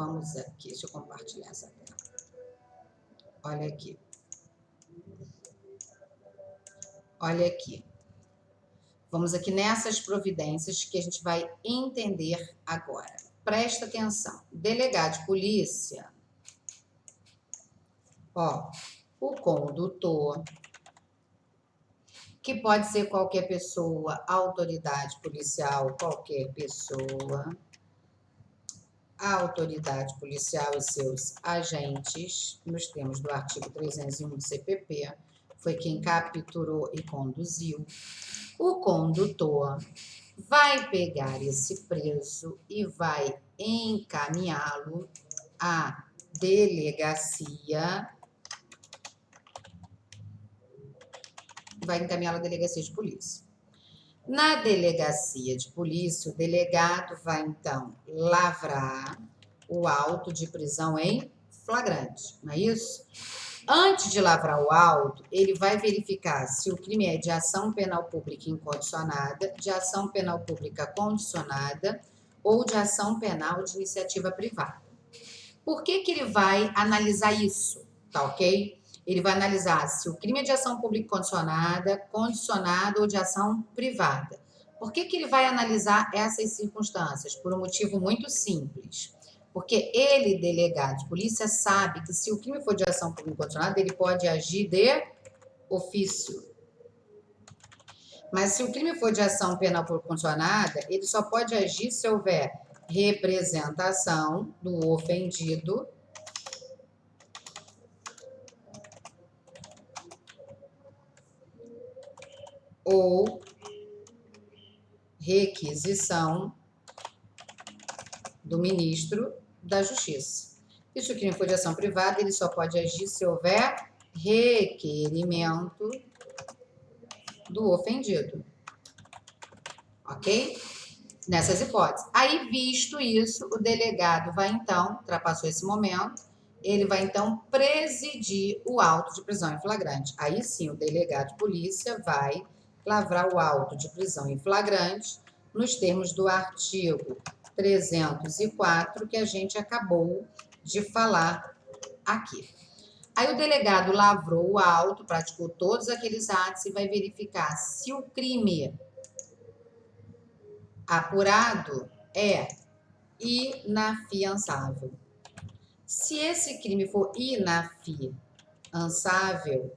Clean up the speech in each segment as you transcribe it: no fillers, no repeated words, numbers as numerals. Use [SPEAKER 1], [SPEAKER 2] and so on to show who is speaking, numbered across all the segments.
[SPEAKER 1] vamos aqui, deixa eu compartilhar essa tela. Olha aqui. Olha aqui. Vamos aqui nessas providências que a gente vai entender agora. Presta atenção. Delegado de polícia. Ó, o condutor, que pode ser qualquer pessoa, autoridade policial, qualquer pessoa, a autoridade policial e seus agentes, nos termos do artigo 301 do CPP, foi quem capturou e conduziu. O condutor vai pegar esse preso e vai encaminhá-lo à delegacia. Vai encaminhá-lo à delegacia de polícia. Na delegacia de polícia, o delegado vai, então, lavrar o auto de prisão em flagrante, não é isso? Antes de lavrar o auto, ele vai verificar se o crime é de ação penal pública incondicionada, de ação penal pública condicionada ou de ação penal de iniciativa privada. Por que ele vai analisar isso? Tá ok? Ele vai analisar se o crime é de ação pública condicionada, condicionada ou de ação privada. Por que ele vai analisar essas circunstâncias? Por um motivo muito simples. Porque ele, delegado de polícia, sabe que se o crime for de ação pública condicionada, ele pode agir de ofício. Mas se o crime for de ação penal pública condicionada, ele só pode agir se houver representação do ofendido ou requisição do ministro da Justiça. E se o crime for de ação privada, ele só pode agir se houver requerimento do ofendido. Ok? Nessas hipóteses. Aí, visto isso, o delegado vai, então, ultrapassou esse momento, ele vai, então, presidir o auto de prisão em flagrante. Aí, sim, o delegado de polícia vai lavrar o auto de prisão em flagrante nos termos do artigo 304, que a gente acabou de falar aqui. Aí o delegado lavrou o auto, praticou todos aqueles atos e vai verificar se o crime apurado é inafiançável. Se esse crime for inafiançável,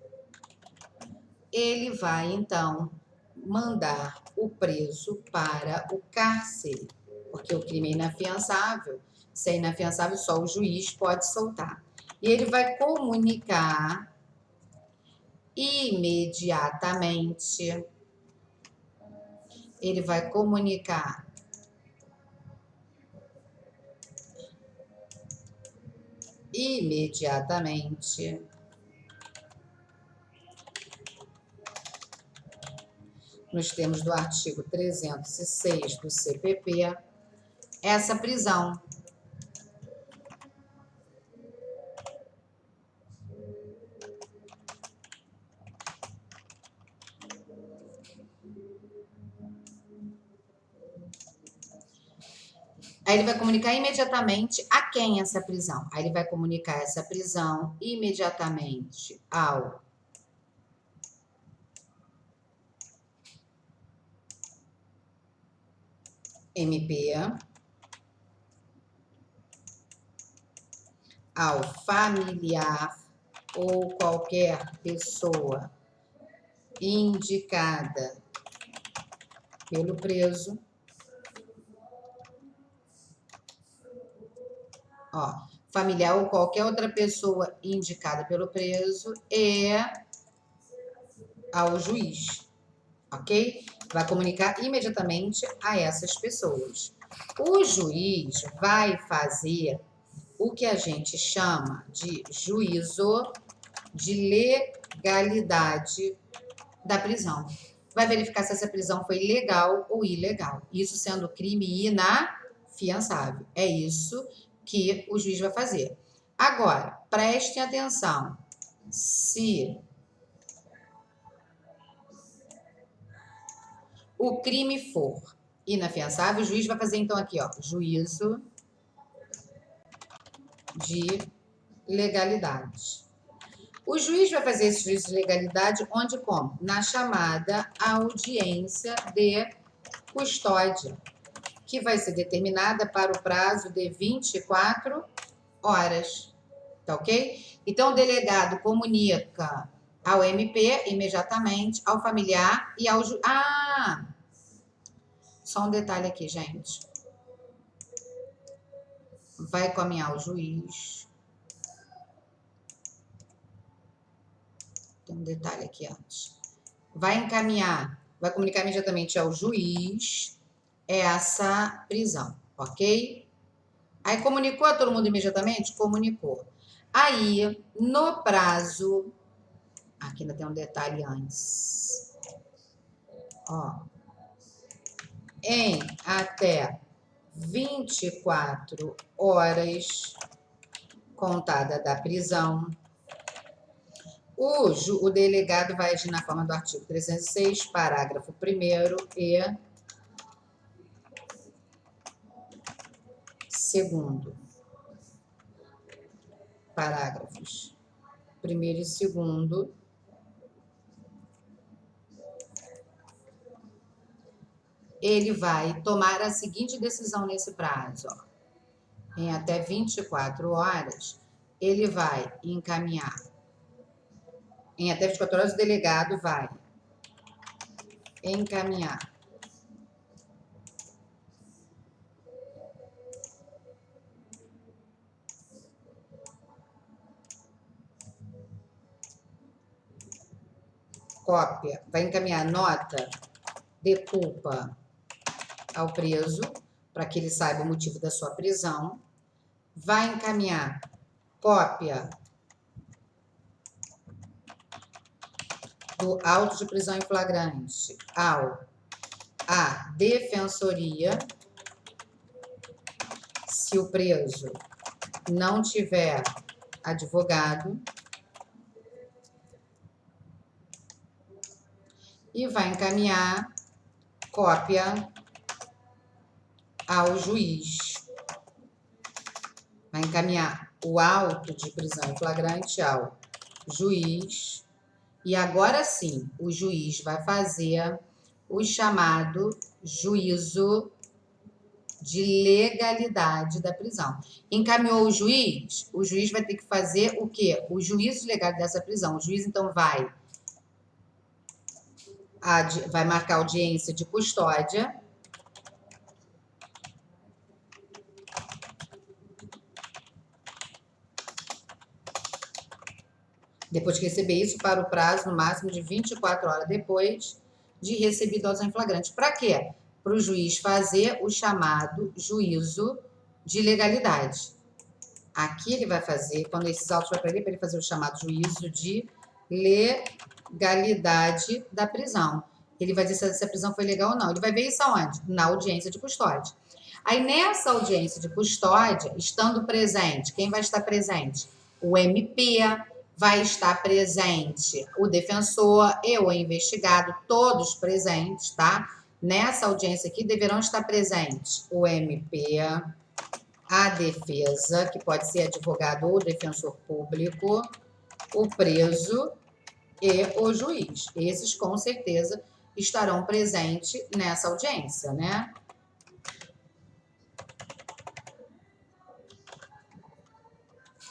[SPEAKER 1] ele vai, então, mandar o preso para o cárcere, porque o crime é inafiançável. Se é inafiançável, só o juiz pode soltar. E ele vai comunicar imediatamente. Ele vai comunicar imediatamente nos termos do artigo 306 do CPP, essa prisão. Aí ele vai comunicar imediatamente a quem essa prisão? Aí ele vai comunicar essa prisão imediatamente ao MP, ao familiar ou qualquer pessoa indicada pelo preso. Ó, familiar ou qualquer outra pessoa indicada pelo preso e ao juiz, ok? Vai comunicar imediatamente a essas pessoas. O juiz vai fazer o que a gente chama de juízo de legalidade da prisão. Vai verificar se essa prisão foi legal ou ilegal. Isso sendo crime inafiançável. É isso que o juiz vai fazer. Agora, prestem atenção. Se o crime for inafiançável, o juiz vai fazer, então, aqui, ó, juízo de legalidade. O juiz vai fazer esse juízo de legalidade onde como? Na chamada audiência de custódia, que vai ser determinada para o prazo de 24 horas. Tá ok? Então, o delegado comunica ao MP imediatamente, ao familiar e ao juiz. Ah! Só um detalhe aqui, gente. Vai caminhar o juiz. Tem um detalhe aqui antes. Vai encaminhar, vai comunicar imediatamente ao juiz essa prisão, ok? Aí comunicou a todo mundo imediatamente? Comunicou. Aí, no prazo, aqui ainda tem um detalhe antes. Ó, em até 24 horas contada da prisão, o delegado vai agir na forma do artigo 306, parágrafo 1º e 2º. Parágrafos 1º e 2º. Ele vai tomar a seguinte decisão nesse prazo. Ó. Em até 24 horas, ele vai encaminhar. Em até 24 horas, o delegado vai encaminhar cópia, vai encaminhar nota de culpa ao preso, para que ele saiba o motivo da sua prisão, vai encaminhar cópia do auto de prisão em flagrante à defensoria, se o preso não tiver advogado, e vai encaminhar cópia ao juiz. Vai encaminhar o auto de prisão em flagrante ao juiz. E agora sim, o juiz vai fazer o chamado juízo de legalidade da prisão. Encaminhou o juiz vai ter que fazer o quê? O juízo legal dessa prisão. O juiz, então, vai marcar audiência de custódia. Depois de receber isso, para o prazo, no máximo, de 24 horas depois de recebido autos em flagrante. Para quê? Para o juiz fazer o chamado juízo de legalidade. Aqui ele vai fazer, quando esses autos vai para ele fazer o chamado juízo de legalidade da prisão. Ele vai dizer se a prisão foi legal ou não. Ele vai ver isso aonde? Na audiência de custódia. Aí, nessa audiência de custódia, estando presente, quem vai estar presente? O MP, vai estar presente o defensor e o investigado, todos presentes, tá? Nessa audiência aqui deverão estar presentes o MP, a defesa, que pode ser advogado ou defensor público, o preso e o juiz. Esses, com certeza, estarão presentes nessa audiência, né?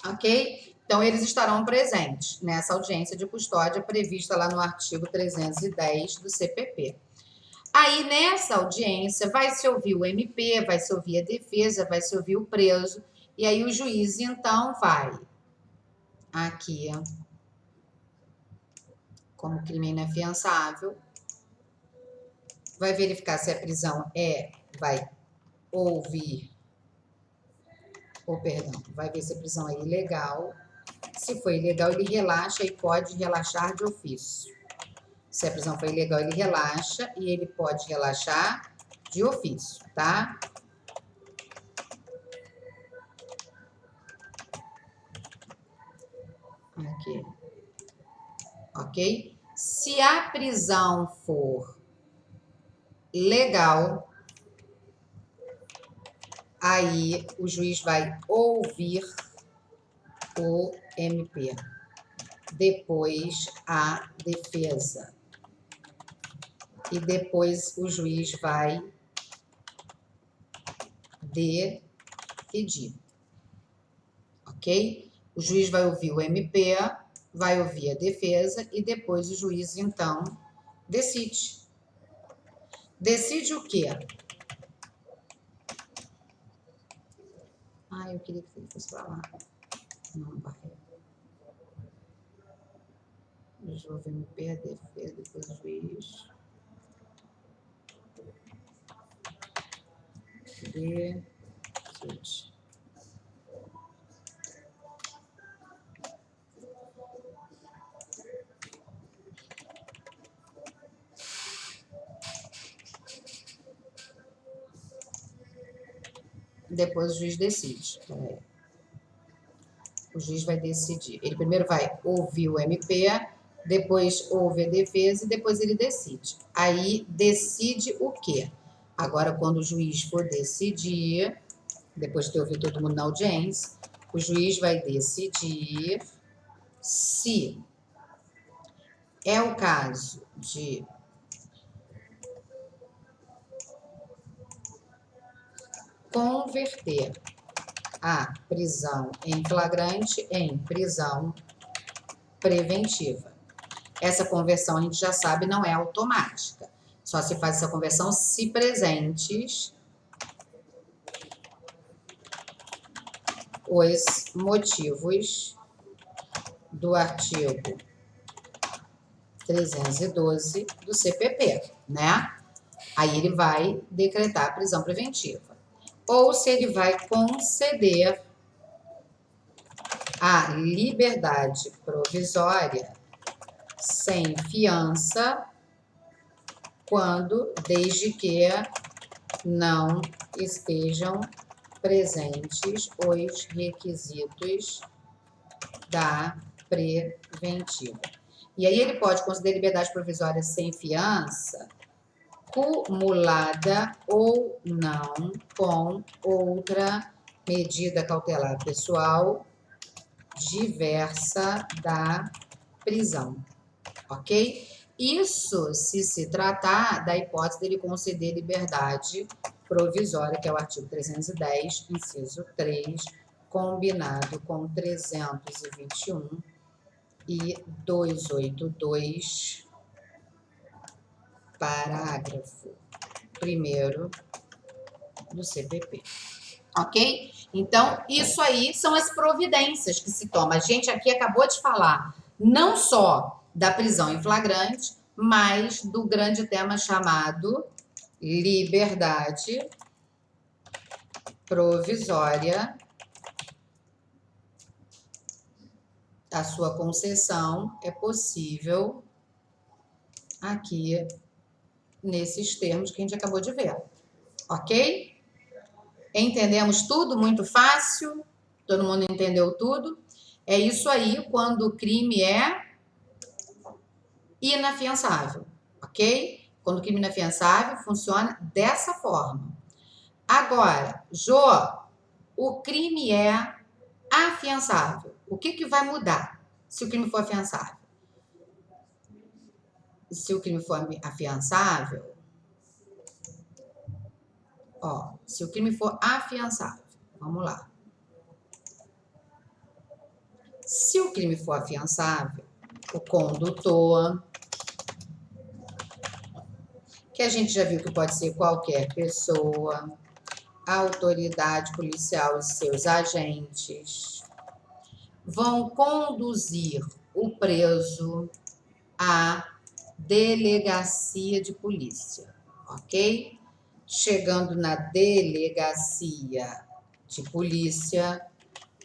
[SPEAKER 1] Ok? Então, eles estarão presentes nessa audiência de custódia prevista lá no artigo 310 do CPP. Aí, nessa audiência, vai se ouvir o MP, vai se ouvir a defesa, vai se ouvir o preso, e aí o juiz, então, vai aqui, como crime inafiançável, vai verificar se a prisão vai ouvir, vai ver se a prisão é ilegal. Se for ilegal, ele relaxa e pode relaxar de ofício. Se a prisão for ilegal, ele relaxa e ele pode relaxar de ofício, tá? Aqui. Ok? Se a prisão for legal, aí o juiz vai ouvir o MP, depois a defesa e depois o juiz vai decidir, ok? O juiz vai ouvir o MP, vai ouvir a defesa e depois o juiz, então, decide. Decide o quê? Eu queria que ele fosse para lá. Não vai. O juiz ouve o MP, a defesa, depois o juiz. Decide. Depois o juiz decide. O juiz vai decidir. Ele primeiro vai ouvir o MP, depois ouve a defesa e depois ele decide. Aí decide o quê? Agora, quando o juiz for decidir, depois de ter ouvido todo mundo na audiência, o juiz vai decidir se é o caso de converter a prisão em flagrante em prisão preventiva. Essa conversão, a gente já sabe, não é automática. Só se faz essa conversão se presentes os motivos do artigo 312 do CPP, né? Aí ele vai decretar a prisão preventiva. Ou se ele vai conceder a liberdade provisória sem fiança, desde que não estejam presentes os requisitos da preventiva. E aí ele pode conceder liberdade provisória sem fiança, cumulada ou não com outra medida cautelar pessoal diversa da prisão, ok? Isso se tratar da hipótese dele conceder liberdade provisória, que é o artigo 310, inciso 3, combinado com 321 e 282, parágrafo 1º do CPP. Ok? Então, isso aí são as providências que se toma. A gente aqui acabou de falar não só da prisão em flagrante, mas do grande tema chamado liberdade provisória. A sua concessão é possível aqui nesses termos que a gente acabou de ver. Ok? Entendemos tudo? Muito fácil? Todo mundo entendeu tudo? É isso aí quando o crime é inafiançável, ok? Quando o crime é inafiançável, funciona dessa forma. Agora, Jô, o crime é afiançável. O que vai mudar se o crime for afiançável? Se o crime for afiançável, se o crime for afiançável, vamos lá. Se o crime for afiançável, o condutor, que a gente já viu que pode ser qualquer pessoa, a autoridade policial e seus agentes, vão conduzir o preso à delegacia de polícia, ok? Chegando na delegacia de polícia,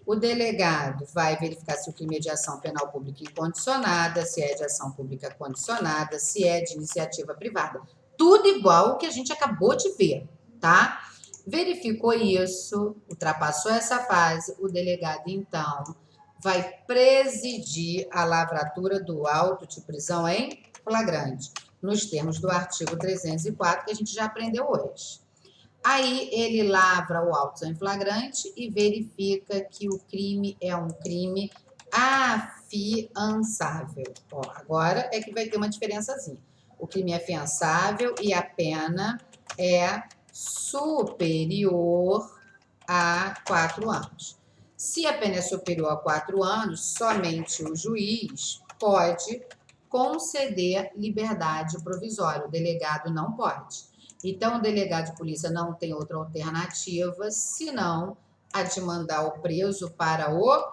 [SPEAKER 1] o delegado vai verificar se o crime é de ação penal pública incondicionada, se é de ação pública condicionada, se é de iniciativa privada. Tudo igual o que a gente acabou de ver, tá? Verificou isso, ultrapassou essa fase, o delegado, então, vai presidir a lavratura do auto de prisão em flagrante, nos termos do artigo 304, que a gente já aprendeu hoje. Aí ele lavra o auto em flagrante e verifica que o crime é um crime afiançável. Ó, agora é que vai ter uma diferençazinha. O crime é afiançável e a pena é superior a 4 anos. Se a pena é superior a 4 anos, somente o juiz pode conceder liberdade provisória. O delegado não pode. Então, o delegado de polícia não tem outra alternativa senão a de mandar o preso para o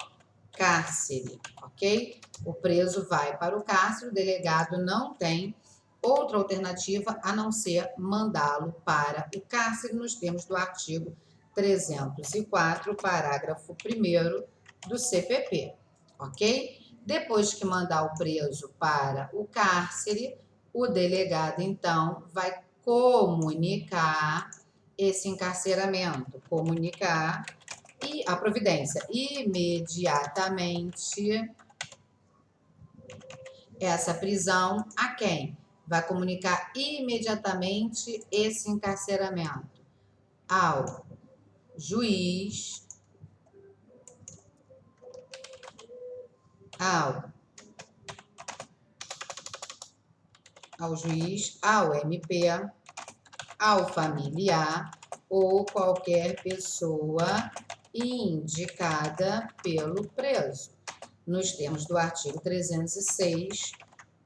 [SPEAKER 1] cárcere, ok? O preso vai para o cárcere, o delegado não tem outra alternativa a não ser mandá-lo para o cárcere, nos termos do artigo 304, parágrafo 1º do CPP, ok? Depois que mandar o preso para o cárcere, o delegado, então, vai comunicar esse encarceramento, comunicar e a providência imediatamente essa prisão a quem? Vai comunicar imediatamente esse encarceramento ao juiz, ao MP, ao familiar ou qualquer pessoa indicada pelo preso, nos termos do artigo 306,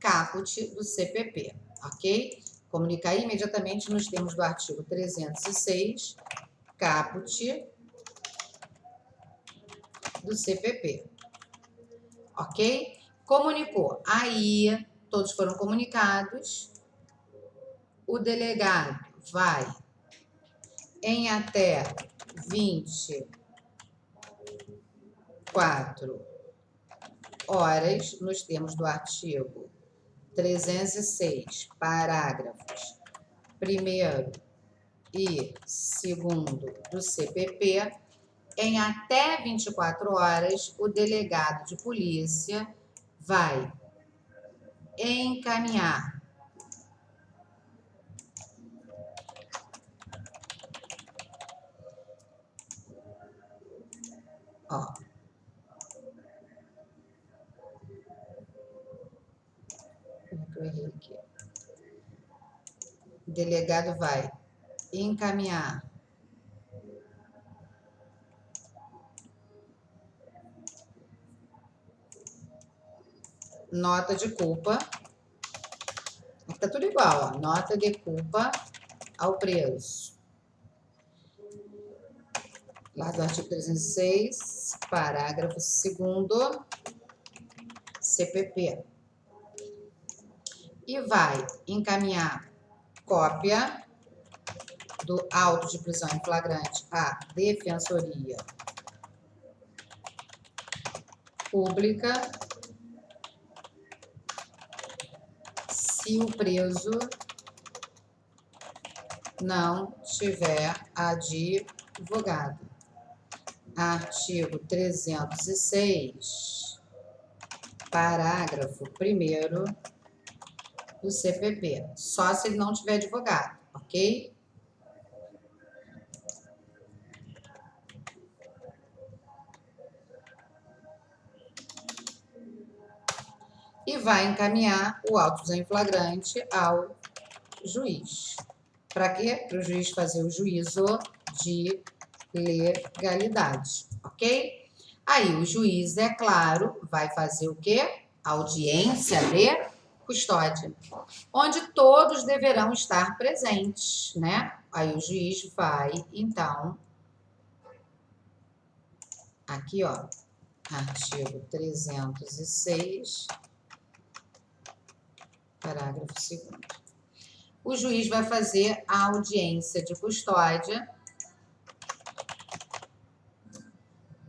[SPEAKER 1] caput do CPP, ok? Comunicar imediatamente nos termos do artigo 306, caput do CPP, ok? Comunicou. Aí, todos foram comunicados. O delegado vai, em até 24 horas, nos termos do artigo 306, parágrafos 1º e 2º do CPP, em até 24 horas, o delegado de polícia vai encaminhar o delegado vai encaminhar nota de culpa, tá tudo igual, ó, nota de culpa ao preso. Lá do artigo 306, parágrafo 2º, CPP. E vai encaminhar cópia do auto de prisão em flagrante à Defensoria Pública, se o preso não tiver advogado. Artigo 306, parágrafo 1º do CPP. Só se ele não tiver advogado, ok? E vai encaminhar o auto em flagrante ao juiz. Para quê? Para o juiz fazer o juízo de legalidade, ok? Aí o juiz, é claro, vai fazer o quê? Audiência de custódia, onde todos deverão estar presentes, né? Aí o juiz vai, então, aqui, ó, artigo 306, parágrafo 2º. O juiz vai fazer a audiência de custódia.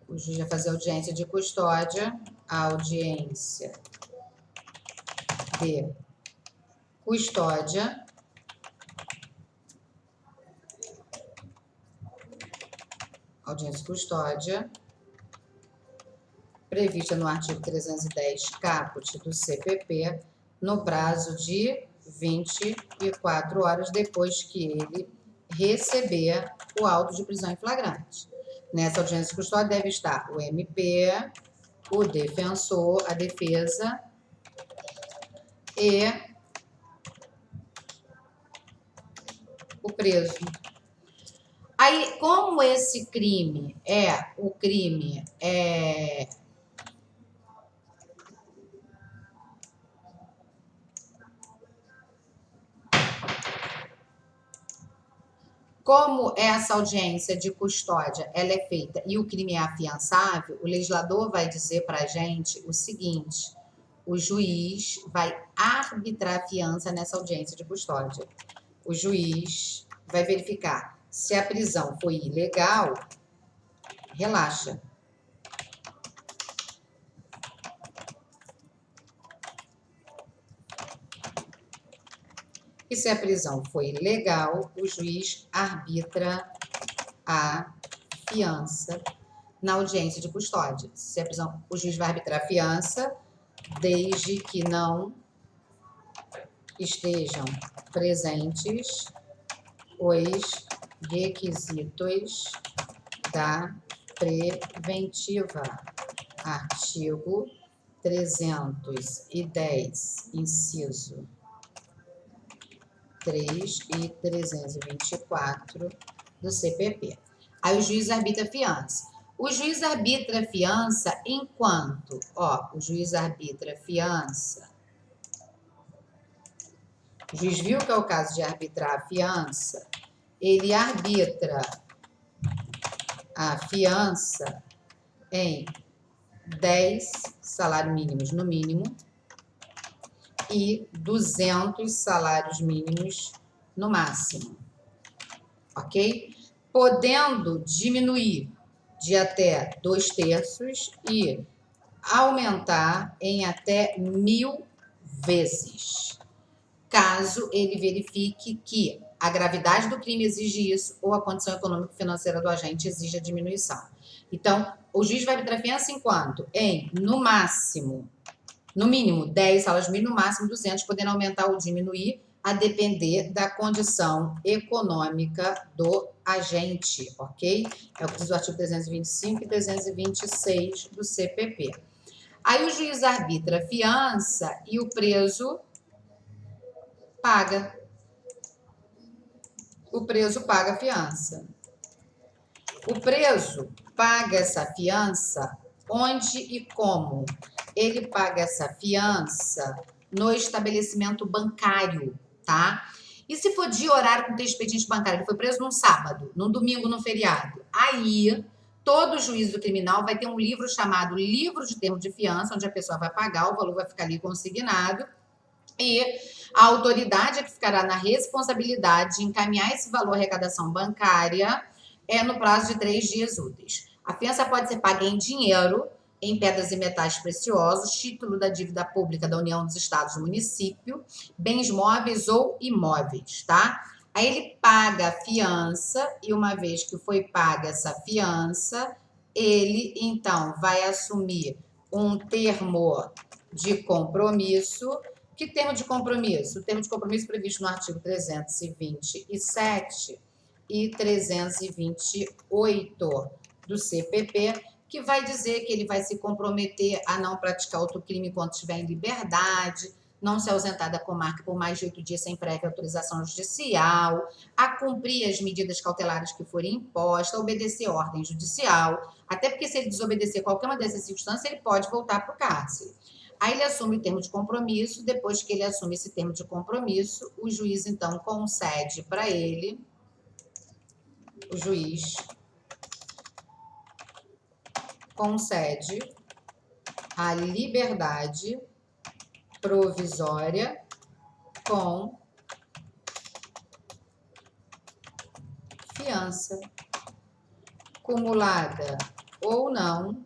[SPEAKER 1] O juiz vai fazer a audiência de custódia, audiência de custódia, prevista no artigo 310, caput do CPP, no prazo de 24 horas depois que ele receber o auto de prisão em flagrante. Nessa audiência de custódia deve estar o MP, o defensor, a defesa e o preso. Aí, como esse crime como essa audiência de custódia ela é feita e o crime é afiançável, o legislador vai dizer para a gente o seguinte: o juiz vai arbitrar a fiança nessa audiência de custódia. O juiz vai verificar se a prisão foi ilegal, relaxa. E se a prisão foi legal, o juiz arbitra a fiança na audiência de custódia. Se a prisão, o juiz vai arbitrar a fiança desde que não estejam presentes os requisitos da preventiva. Artigo 310, inciso 3 e 324 do CPP. Aí o juiz arbitra a fiança. O juiz arbitra a fiança enquanto, o juiz arbitra a fiança. O juiz viu que é o caso de arbitrar a fiança, ele arbitra a fiança em 10 salários mínimos no mínimo e 200 salários mínimos no máximo, ok? Podendo diminuir de até 2/3 e aumentar em até 1000 vezes, caso ele verifique que a gravidade do crime exige isso ou a condição econômico-financeira do agente exige a diminuição. Então, o juiz vai arbitrar a fiança enquanto no mínimo 10 salários mínimos, no máximo 200, podendo aumentar ou diminuir a depender da condição econômica do agente, ok? É o que diz o artigo 325 e 326 do CPP. Aí o juiz arbitra a fiança e o preso paga. O preso paga a fiança. O preso paga essa fiança onde e como? Ele paga essa fiança no estabelecimento bancário, tá? E se for de horário com ter expediente bancário, ele foi preso num sábado, num domingo, num feriado, aí todo juízo criminal vai ter um livro chamado Livro de Termo de Fiança, onde a pessoa vai pagar, o valor vai ficar ali consignado, e a autoridade é que ficará na responsabilidade de encaminhar esse valor à arrecadação bancária no prazo de 3 dias úteis. A fiança pode ser paga em dinheiro, em pedras e metais preciosos, título da dívida pública da União dos Estados do município, bens móveis ou imóveis, tá? Aí ele paga a fiança e uma vez que foi paga essa fiança, ele então vai assumir um termo de compromisso. Que termo de compromisso? O termo de compromisso previsto no artigo 327 e 328 do CPP, que vai dizer que ele vai se comprometer a não praticar outro crime enquanto estiver em liberdade, não se ausentar da comarca por mais de 8 dias sem prévia autorização judicial, a cumprir as medidas cautelares que forem impostas, a obedecer a ordem judicial, até porque se ele desobedecer qualquer uma dessas circunstâncias, ele pode voltar para o cárcere. Aí ele assume o termo de compromisso, depois que ele assume esse termo de compromisso, o juiz, então, concede para ele, o juiz concede a liberdade provisória com fiança, cumulada ou não,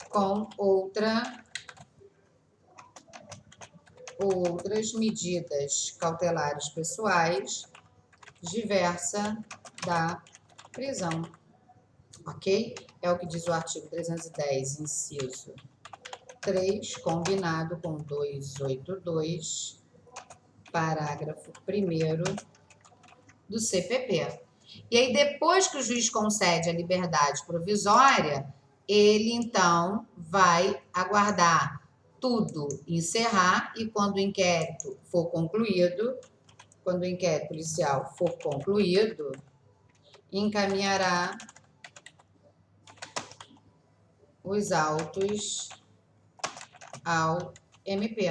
[SPEAKER 1] com outras medidas cautelares pessoais diversa da prisão, ok? É o que diz o artigo 310, inciso 3, combinado com 282, parágrafo 1º do CPP. E aí, depois que o juiz concede a liberdade provisória, ele, então, vai aguardar tudo encerrar e quando o inquérito for concluído, quando o inquérito policial for concluído, encaminhará os autos ao MP.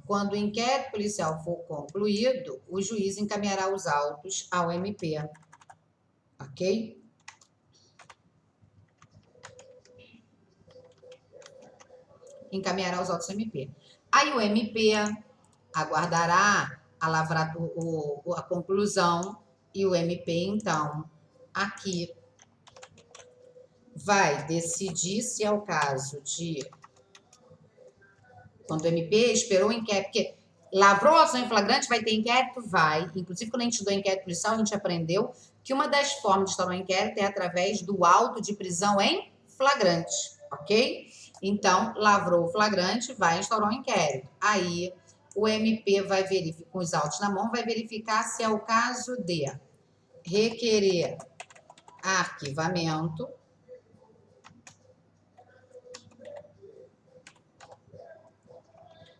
[SPEAKER 1] Quando o inquérito policial for concluído, o juiz encaminhará os autos ao MP. Ok? Encaminhará os autos ao MP. Aí o MP aguardará a conclusão e o MP, então, aqui vai decidir se é o caso de... Quando o MP esperou o inquérito, porque lavrou a ação em flagrante, vai ter inquérito? Vai. Inclusive, quando a gente estudou inquérito policial, a gente aprendeu que uma das formas de instaurar um inquérito é através do auto de prisão em flagrante, ok? Então, lavrou o flagrante, vai instaurar um inquérito. Aí, o MP vai verificar, com os autos na mão, vai verificar se é o caso de requerer arquivamento,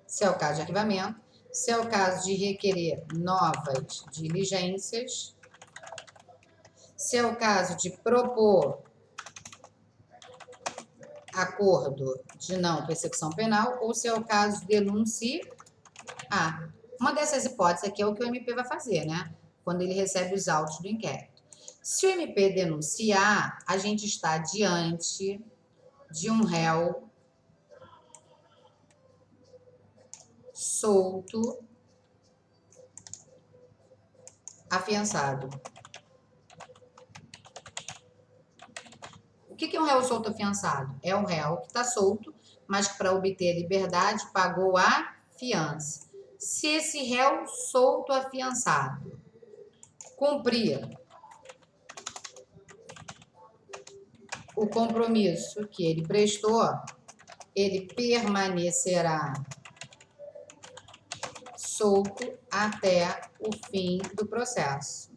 [SPEAKER 1] se é o caso de arquivamento, se é o caso de requerer novas diligências, se é o caso de propor acordo de não persecução penal ou se é o caso de denunciar. Uma dessas hipóteses aqui é o que o MP vai fazer, né? Quando ele recebe os autos do inquérito. Se o MP denunciar, a gente está diante de um réu solto, afiançado. O que é um réu solto afiançado? É um réu que está solto, mas que para obter a liberdade pagou a fiança. Se esse réu solto afiançado cumprir o compromisso que ele prestou, ele permanecerá solto até o fim do processo.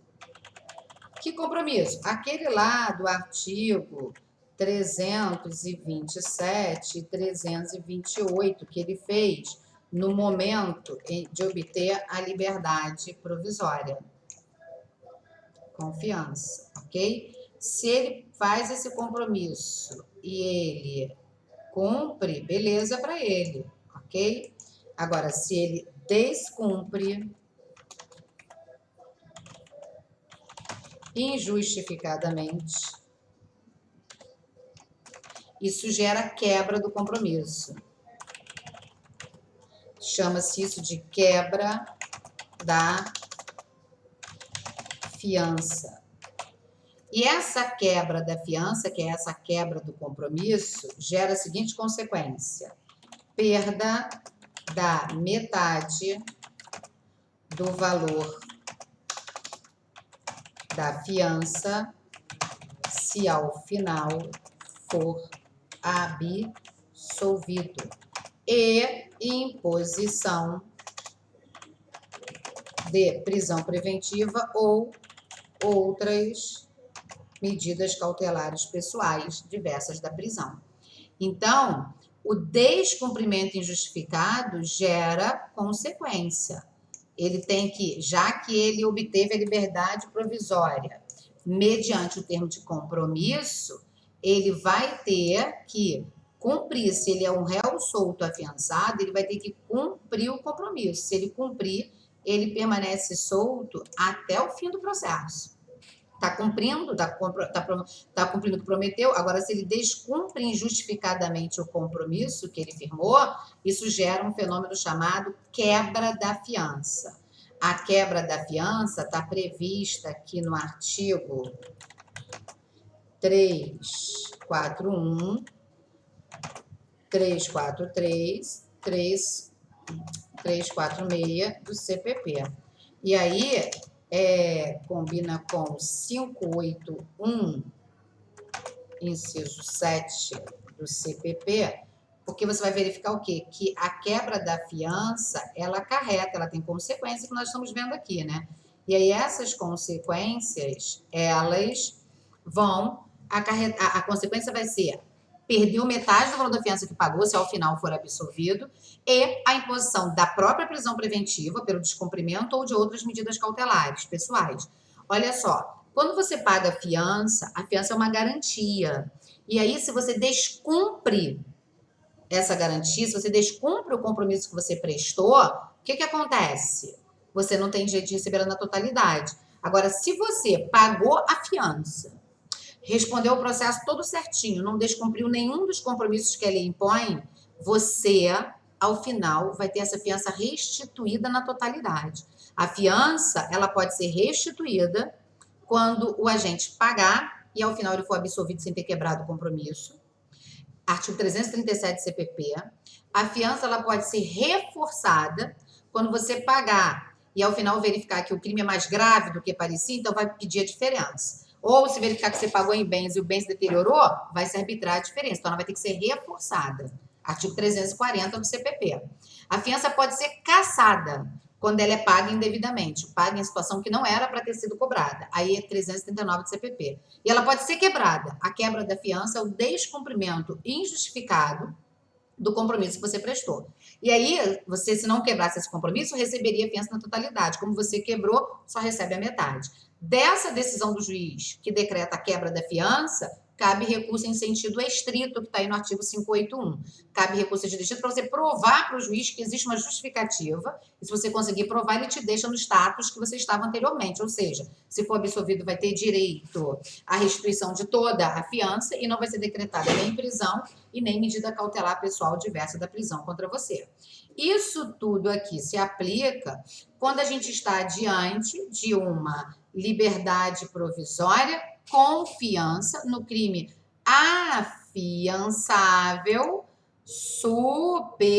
[SPEAKER 1] Que compromisso? Aquele lá do artigo 327 e 328 que ele fez no momento de obter a liberdade provisória. Confiança, ok? Se ele faz esse compromisso e ele cumpre, beleza para ele, ok? Agora, se ele descumpre injustificadamente, isso gera quebra do compromisso. Chama-se isso de quebra da fiança. E essa quebra da fiança, que é essa quebra do compromisso, gera a seguinte consequência: perda da metade do valor da fiança se ao final for absolvido, e imposição de prisão preventiva ou outras medidas cautelares pessoais diversas da prisão. Então, o descumprimento injustificado gera consequência. Ele tem que, já que ele obteve a liberdade provisória mediante o termo de compromisso, ele vai ter que cumprir. Se ele é um réu solto afiançado, ele vai ter que cumprir o compromisso. Se ele cumprir, ele permanece solto até o fim do processo. Está cumprindo, tá cumprindo o que prometeu. Agora, se ele descumpre injustificadamente o compromisso que ele firmou, isso gera um fenômeno chamado quebra da fiança. A quebra da fiança está prevista aqui no artigo 341, 343, 346 do CPP. E aí, combina com 581, inciso 7 do CPP, porque você vai verificar o quê? Que a quebra da fiança, ela acarreta, ela tem consequência que nós estamos vendo aqui, né? E aí essas consequências, elas vão acarretar, a consequência vai ser perdeu metade do valor da fiança que pagou, se ao final for absolvido, e a imposição da própria prisão preventiva pelo descumprimento ou de outras medidas cautelares pessoais. Olha só, quando você paga a fiança é uma garantia. E aí, se você descumpre essa garantia, se você descumpre o compromisso que você prestou, o que acontece? Você não tem jeito de receber ela na totalidade. Agora, se você pagou a fiança, respondeu o processo todo certinho, não descumpriu nenhum dos compromissos que a lei impõe, você, ao final, vai ter essa fiança restituída na totalidade. A fiança, ela pode ser restituída quando o agente pagar e, ao final, ele for absolvido sem ter quebrado o compromisso. Artigo 337 do CPP. A fiança, ela pode ser reforçada quando você pagar e, ao final, verificar que o crime é mais grave do que parecia, então vai pedir a diferença. Ou se verificar que você pagou em bens e o bem se deteriorou, vai se arbitrar a diferença. Então, ela vai ter que ser reforçada. Artigo 340 do CPP. A fiança pode ser cassada quando ela é paga indevidamente, paga em situação que não era para ter sido cobrada. Aí é 339 do CPP. E ela pode ser quebrada. A quebra da fiança é o descumprimento injustificado do compromisso que você prestou. E aí, você, se não quebrasse esse compromisso, receberia a fiança na totalidade. Como você quebrou, só recebe a metade. Dessa decisão do juiz que decreta a quebra da fiança, cabe recurso em sentido estrito, que está aí no artigo 581. Cabe recurso em sentido estrito para você provar para o juiz que existe uma justificativa, e se você conseguir provar, ele te deixa no status que você estava anteriormente. Ou seja, se for absolvido, vai ter direito à restituição de toda a fiança e não vai ser decretada nem prisão e nem medida cautelar pessoal diversa da prisão contra você. Isso tudo aqui se aplica quando a gente está diante de uma liberdade provisória com fiança no crime afiançável superior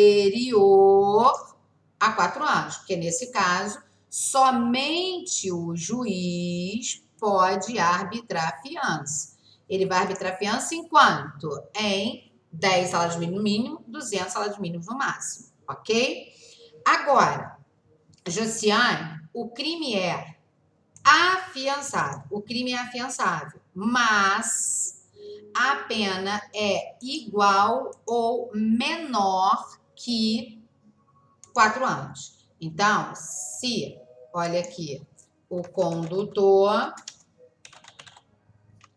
[SPEAKER 1] a 4 anos, porque nesse caso somente o juiz pode arbitrar a fiança. Ele vai arbitrar a fiança em quanto? Em 10 salários mínimos no mínimo, 200 salários mínimos no máximo, ok? Agora, Josiane, o crime é afiançável. O crime é afiançável, mas a pena é igual ou menor que 4 anos. Então, se, olha aqui, o condutor,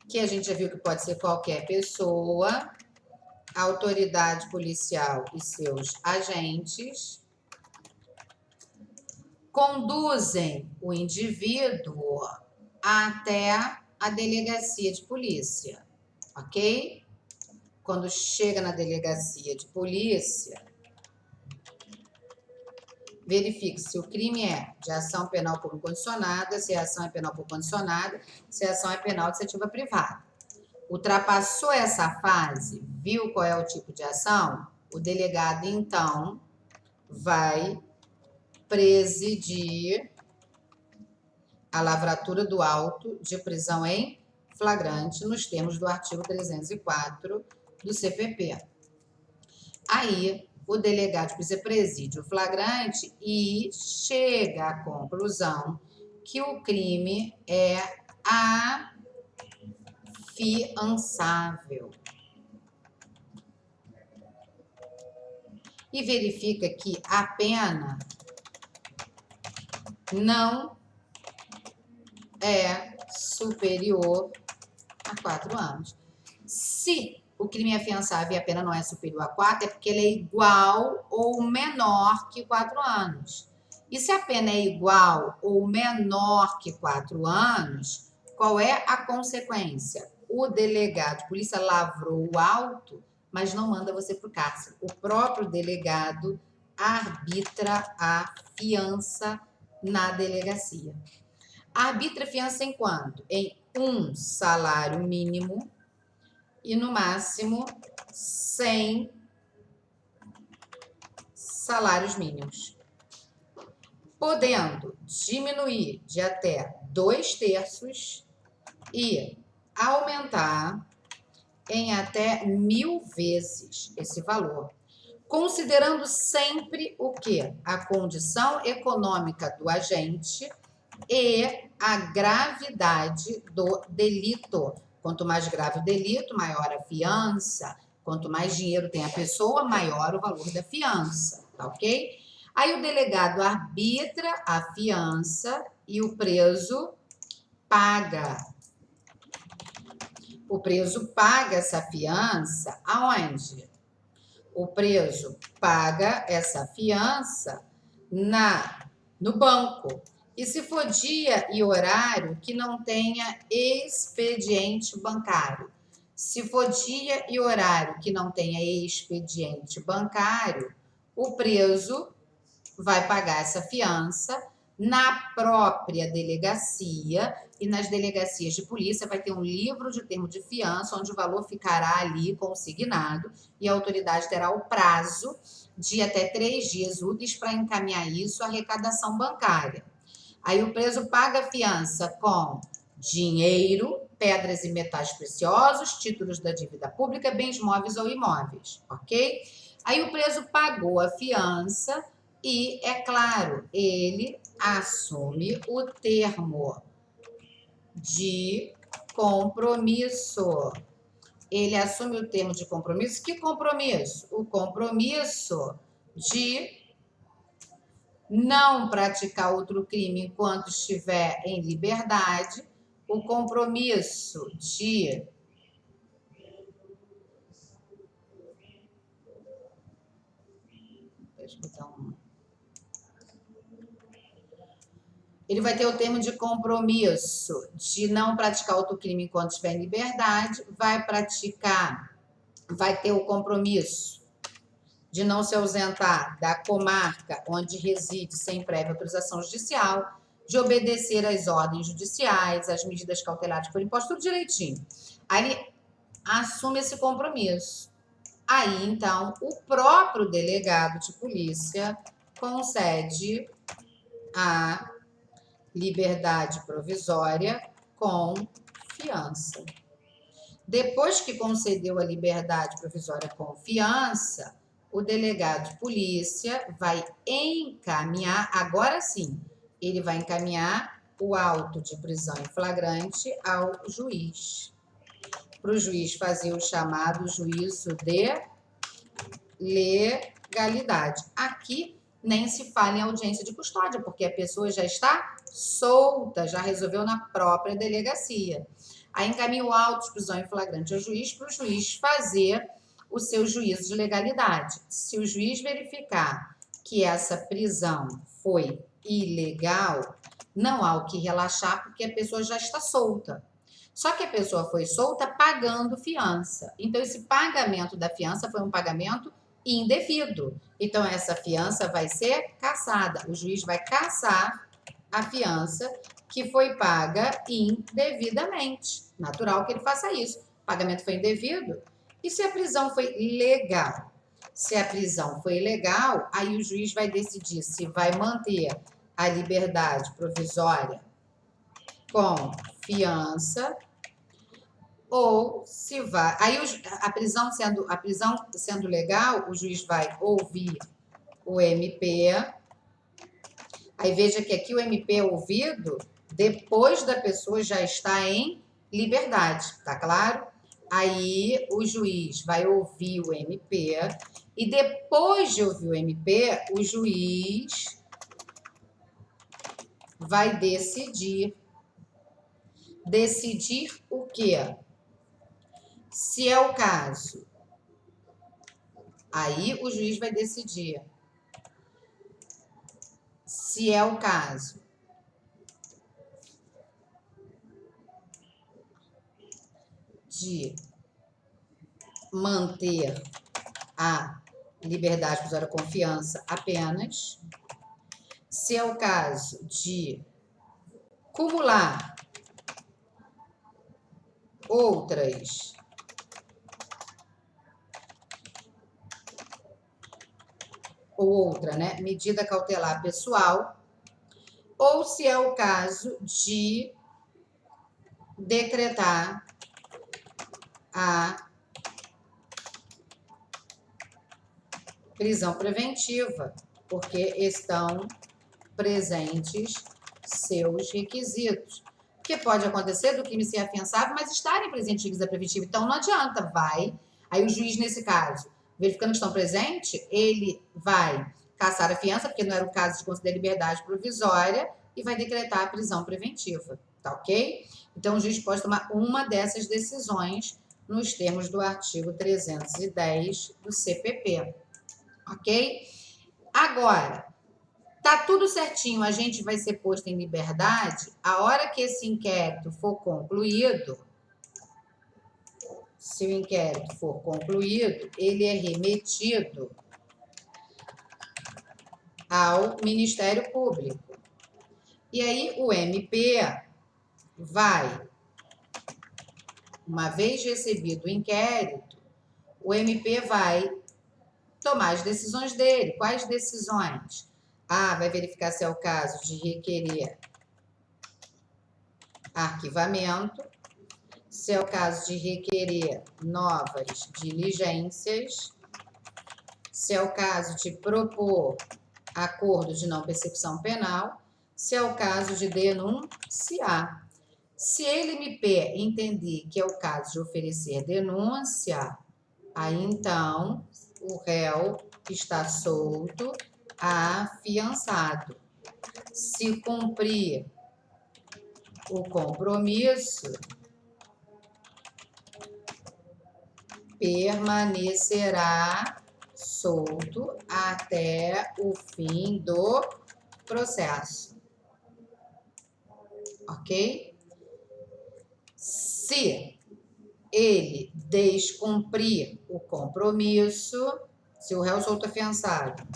[SPEAKER 1] que a gente já viu que pode ser qualquer pessoa, autoridade policial e seus agentes, conduzem o indivíduo até a delegacia de polícia, ok? Quando chega na delegacia de polícia, verifique se o crime é de ação penal por condicionada, se a ação é penal por condicionada, se a ação é penal de iniciativa privada. Ultrapassou essa fase, viu qual é o tipo de ação? O delegado, então, vai presidir a lavratura do auto de prisão em flagrante nos termos do artigo 304 do CPP. Aí, o delegado de polícia preside o flagrante e chega à conclusão que o crime é afiançável. E verifica que a pena não é superior a 4 anos. Se o crime é afiançável e a pena não é superior a 4, é porque ele é igual ou menor que 4 anos. E se a pena é igual ou menor que 4 anos, qual é a consequência? O delegado de polícia lavrou o auto, mas não manda você para o cárcere. O próprio delegado arbitra a fiança na delegacia. Arbitra a fiança em quanto? Em 1 salário mínimo e, no máximo, 100 salários mínimos, podendo diminuir de até 2/3 e aumentar em até 1000 vezes esse valor, considerando sempre o quê? A condição econômica do agente e a gravidade do delito. Quanto mais grave o delito, maior a fiança. Quanto mais dinheiro tem a pessoa, maior o valor da fiança, tá ok? Aí o delegado arbitra a fiança e o preso paga. O preso paga essa fiança aonde? O preso paga essa fiança no banco. E se for dia e horário que não tenha expediente bancário. Se for dia e horário que não tenha expediente bancário, o preso vai pagar essa fiança na própria delegacia, e nas delegacias de polícia vai ter um livro de termo de fiança, onde o valor ficará ali consignado, e a autoridade terá o prazo de até 3 dias úteis para encaminhar isso à arrecadação bancária. Aí o preso paga a fiança com dinheiro, pedras e metais preciosos, títulos da dívida pública, bens móveis ou imóveis, ok? Aí o preso pagou a fiança e, é claro, ele assume o termo de compromisso. Ele assume o termo de compromisso. Que compromisso? O compromisso de não praticar outro crime enquanto estiver em liberdade, o compromisso de ele vai ter o termo de compromisso de não praticar outro crime enquanto estiver em liberdade, vai ter o compromisso de não se ausentar da comarca onde reside sem prévia autorização judicial, de obedecer às ordens judiciais, às medidas cautelares por imposto, tudo direitinho. Aí ele assume esse compromisso. Aí, então, o próprio delegado de polícia concede a liberdade provisória com fiança. Depois que concedeu a liberdade provisória com fiança, o delegado de polícia vai encaminhar, agora sim, ele vai encaminhar o auto de prisão em flagrante ao juiz, para o juiz fazer o chamado juízo de legalidade. Aqui nem se fala em audiência de custódia, porque a pessoa já está solta, já resolveu na própria delegacia. Aí encaminha o auto de prisão em flagrante ao juiz, para o juiz fazer o seu juízo de legalidade. Se o juiz verificar que essa prisão foi ilegal, não há o que relaxar, porque a pessoa já está solta. Só que a pessoa foi solta pagando fiança. Então, esse pagamento da fiança foi um pagamento indevido. Então, essa fiança vai ser cassada. O juiz vai cassar a fiança que foi paga indevidamente. Natural que ele faça isso. O pagamento foi indevido. E se a prisão foi legal? Se a prisão foi ilegal, aí o juiz vai decidir se vai manter a liberdade provisória com fiança ou se vai. Aí a prisão sendo legal, o juiz vai ouvir o MP. Aí veja que aqui o MP é ouvido depois da pessoa já estar em liberdade, tá claro? Aí o juiz vai ouvir o MP e depois de ouvir o MP, o juiz vai decidir. Decidir o quê? Se é o caso, aí o juiz vai decidir. Se é o caso de manter a liberdade provisória com fiança apenas, se é o caso de cumular outras ou outra, né, medida cautelar pessoal, ou se é o caso de decretar a prisão preventiva, porque estão presentes seus requisitos. Porque pode acontecer do crime ser afiançável, mas estarem presentes em medida preventiva. Então, não adianta, vai. Aí o juiz, nesse caso, verificando que estão presentes, ele vai cassar a fiança, porque não era o caso de conceder liberdade provisória, e vai decretar a prisão preventiva, tá ok? Então, o juiz pode tomar uma dessas decisões nos termos do artigo 310 do CPP, ok? Agora, tá tudo certinho, a gente vai ser posto em liberdade, a hora que esse inquérito for concluído, se o inquérito for concluído, ele é remetido ao Ministério Público. E aí o MP vai, uma vez recebido o inquérito, o MP vai tomar as decisões dele. Quais decisões? Vai verificar se é o caso de requerer arquivamento, se é o caso de requerer novas diligências, se é o caso de propor acordo de não persecução penal, se é o caso de denunciar. Se ele, MP, entender que é o caso de oferecer denúncia, aí então o réu está solto, afiançado. Se cumprir o compromisso, permanecerá solto até o fim do processo. Ok? Se ele descumprir o compromisso, se o réu solto afiançado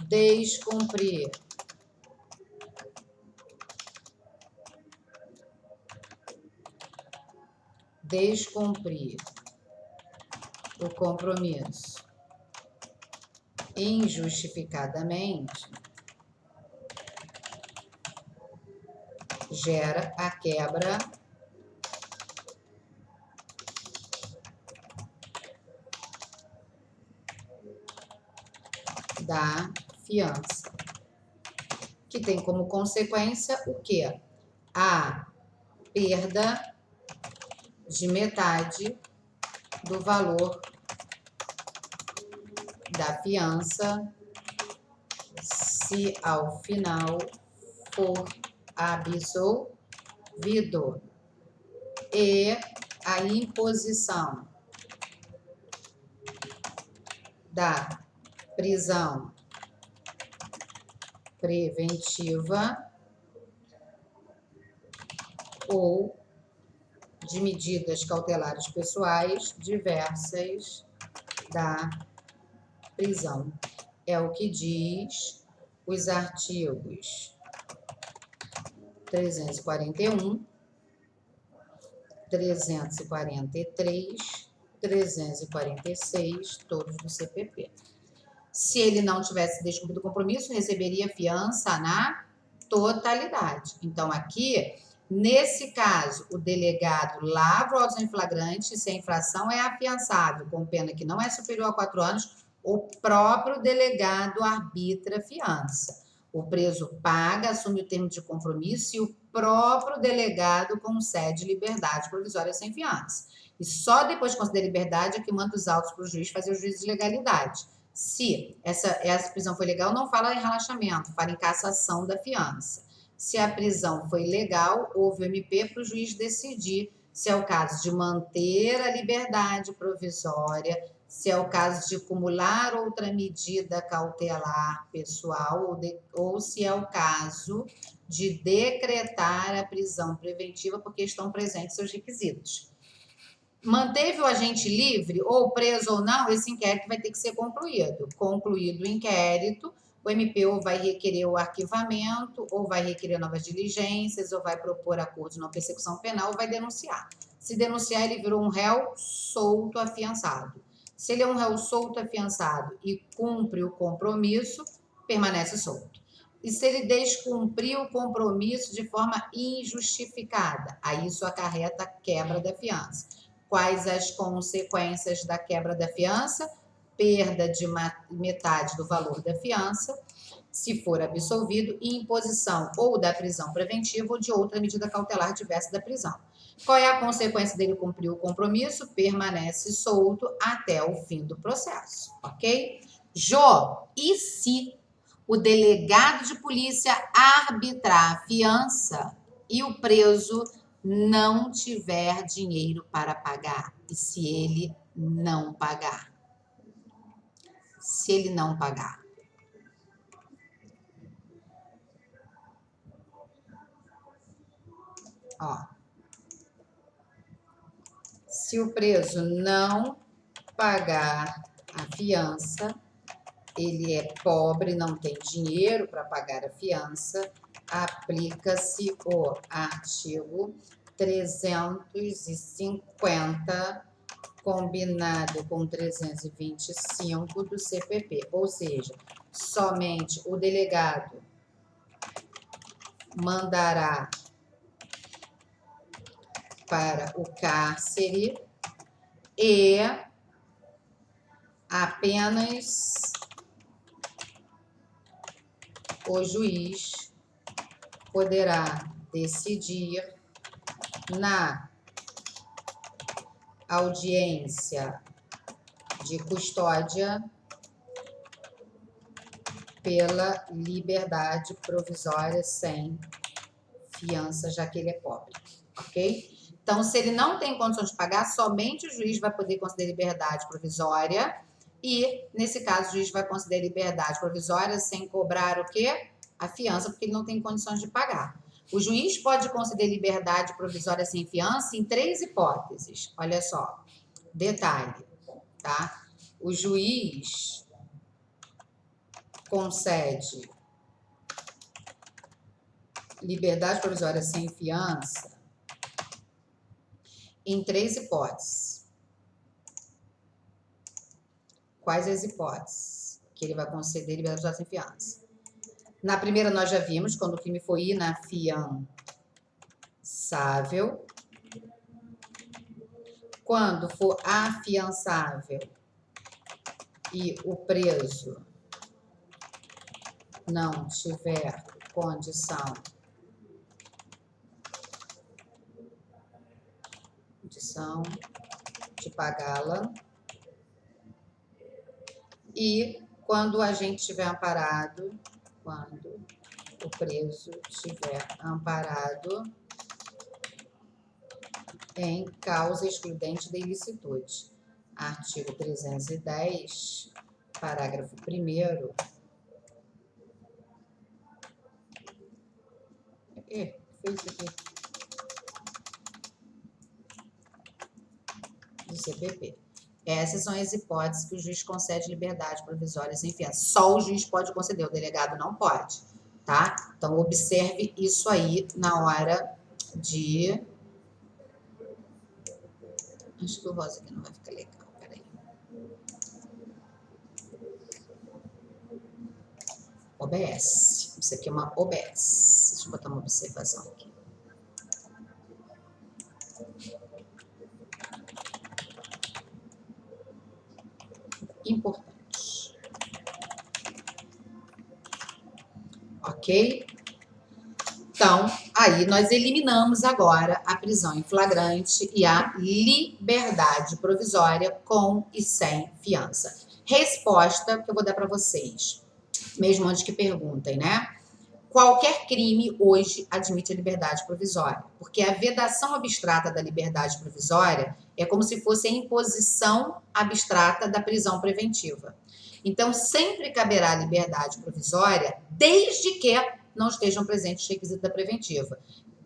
[SPEAKER 1] descumprir o compromisso injustificadamente, gera a quebra da fiança, que tem como consequência o quê? A perda de metade do valor da fiança, se ao final for absolvido, e a imposição da prisão preventiva ou de medidas cautelares pessoais diversas da prisão. É o que diz os artigos 341, 343, 346, todos do CPP. Se ele não tivesse descumprido o compromisso, receberia fiança na totalidade. Então, aqui, nesse caso, o delegado lavra o auto em flagrante, se a infração é afiançável, com pena que não é superior a 4 anos, o próprio delegado arbitra a fiança. O preso paga, assume o termo de compromisso e o próprio delegado concede liberdade provisória sem fiança. E só depois de conceder liberdade é que manda os autos para o juiz fazer o juízo de legalidade. Se essa prisão foi legal, não fala em relaxamento, fala em cassação da fiança. Se a prisão foi legal, houve o MP para o juiz decidir se é o caso de manter a liberdade provisória, se é o caso de acumular outra medida cautelar pessoal, ou se é o caso de decretar a prisão preventiva porque estão presentes seus requisitos. Manteve o agente livre, ou preso ou não, esse inquérito vai ter que ser concluído. Concluído o inquérito, o MP ou vai requerer o arquivamento, ou vai requerer novas diligências, ou vai propor acordo de não persecução penal, ou vai denunciar. Se denunciar, ele virou um réu solto afiançado. Se ele é um réu solto afiançado e cumpre o compromisso, permanece solto. E se ele descumprir o compromisso de forma injustificada, aí isso acarreta a quebra da fiança. Quais as consequências da quebra da fiança? perda de metade do valor da fiança, se for absolvido, e imposição ou da prisão preventiva ou de outra medida cautelar diversa da prisão. Qual é a consequência dele cumprir o compromisso? Permanece solto até o fim do processo, ok? Jô, e se o delegado de polícia arbitrar a fiança e o preso não tiver dinheiro para pagar? E se ele não pagar? Se ele não pagar? Ó, se o preso não pagar a fiança, ele é pobre, não tem dinheiro para pagar a fiança, aplica-se o artigo 350, combinado com 325 do CPP, ou seja, somente o delegado mandará para o cárcere e apenas o juiz poderá decidir na audiência de custódia pela liberdade provisória sem fiança, já que ele é pobre, ok? Então, se ele não tem condições de pagar, somente o juiz vai poder conceder liberdade provisória e, nesse caso, o juiz vai conceder liberdade provisória sem cobrar o quê? A fiança, porque ele não tem condições de pagar. O juiz pode conceder liberdade provisória sem fiança em 3 hipóteses. Olha só, detalhe, tá? O juiz concede liberdade provisória sem fiança em 3 hipóteses. Quais as hipóteses que ele vai conceder liberdade provisória sem fiança? Na primeira, nós já vimos, quando o crime foi inafiançável. Quando for afiançável e o preso não tiver condição de pagá-la, e quando o agente estiver amparado, quando o preso estiver amparado em causa excludente da ilicitude. Artigo 310, parágrafo 1º. Foi isso aqui. Do CPP. Essas são as hipóteses que o juiz concede liberdade provisória sem fiança. Só o juiz pode conceder, o delegado não pode, tá? Então, observe isso aí na hora de... Acho que o rosa aqui não vai ficar legal, peraí. OBS. Isso aqui é uma OBS. Deixa eu botar uma observação aqui. Importante. Ok? Então, aí nós eliminamos agora a prisão em flagrante e a liberdade provisória com e sem fiança. Resposta que eu vou dar para vocês, mesmo antes que perguntem, né? Qualquer crime hoje admite a liberdade provisória, porque a vedação abstrata da liberdade provisória é como se fosse a imposição abstrata da prisão preventiva. Então, sempre caberá a liberdade provisória, desde que não estejam presentes os requisitos da preventiva.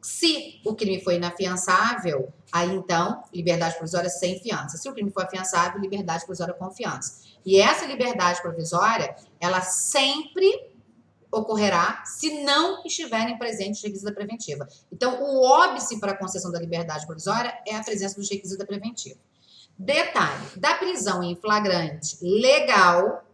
[SPEAKER 1] Se o crime foi inafiançável, aí então, liberdade provisória sem fiança. Se o crime for afiançável, liberdade provisória com fiança. E essa liberdade provisória, ela sempre ocorrerá se não estiverem presentes os requisitos da preventiva. Então, o óbice para a concessão da liberdade provisória é a presença dos requisitos da preventiva. Detalhe, da prisão em flagrante legal,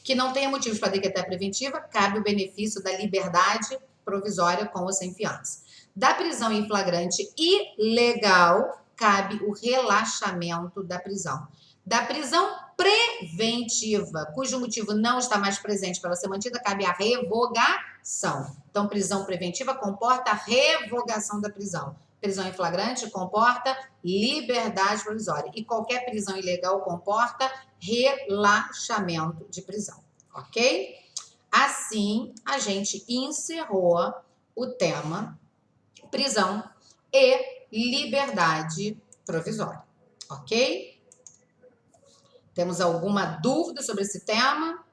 [SPEAKER 1] que não tenha motivos para decretar preventiva, cabe o benefício da liberdade provisória com ou sem fiança. Da prisão em flagrante ilegal, cabe o relaxamento da prisão. Da prisão preventiva, cujo motivo não está mais presente para ser mantida, cabe a revogação. Então, prisão preventiva comporta a revogação da prisão. Prisão em flagrante comporta liberdade provisória. E qualquer prisão ilegal comporta relaxamento de prisão. Ok? Assim, a gente encerrou o tema prisão e liberdade provisória. Ok? Temos alguma dúvida sobre esse tema?